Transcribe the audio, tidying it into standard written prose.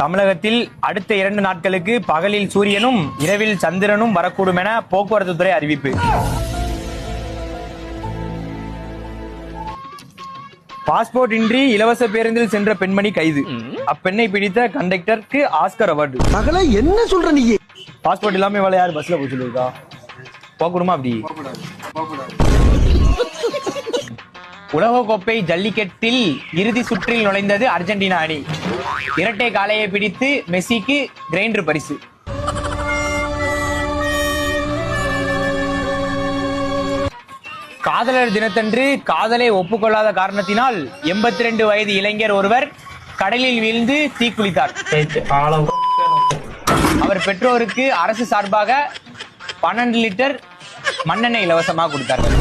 தமிழகத்தில் அடுத்த 2 நாட்களுக்கு பகலில் சூரியனும் இரவில் சந்திரனும் வரக்கூடும் என போக்குவரத்து துறை அறிவிப்பு. பாஸ்போர்ட் இன்றி இலவச பேருந்தில் சென்ற பெண்மணி கைது. அப்பெண்ணை பிடித்த கண்டக்டருக்கு ஆஸ்கர் அவார்டு. என்ன சொல்ற நீ? பாஸ்போர்ட் இல்லாம இவளை யார் பஸ்ல போய் சொல்லிருக்கா? போகணுமா? அப்படி உலகக்கோப்பை ஜல்லிக்கட்டில் இறுதி சுற்றில் நுழைந்தது அர்ஜென்டினா அணி. இரட்டை காளையை பிடித்து மெஸ்ஸிக்கு கிரைண்டர் பரிசு. காதலர் தினத்தன்று காதலை ஒப்புக்கொள்ளாத காரணத்தினால் 82 வயது இளைஞர் ஒருவர் கடலில் வீழ்ந்து தீக்குளித்தார். அவர் பெற்றோருக்கு அரசு சார்பாக 12 லிட்டர் மண்ணெண்ணெய் இலவசமாக கொடுத்தார்கள்.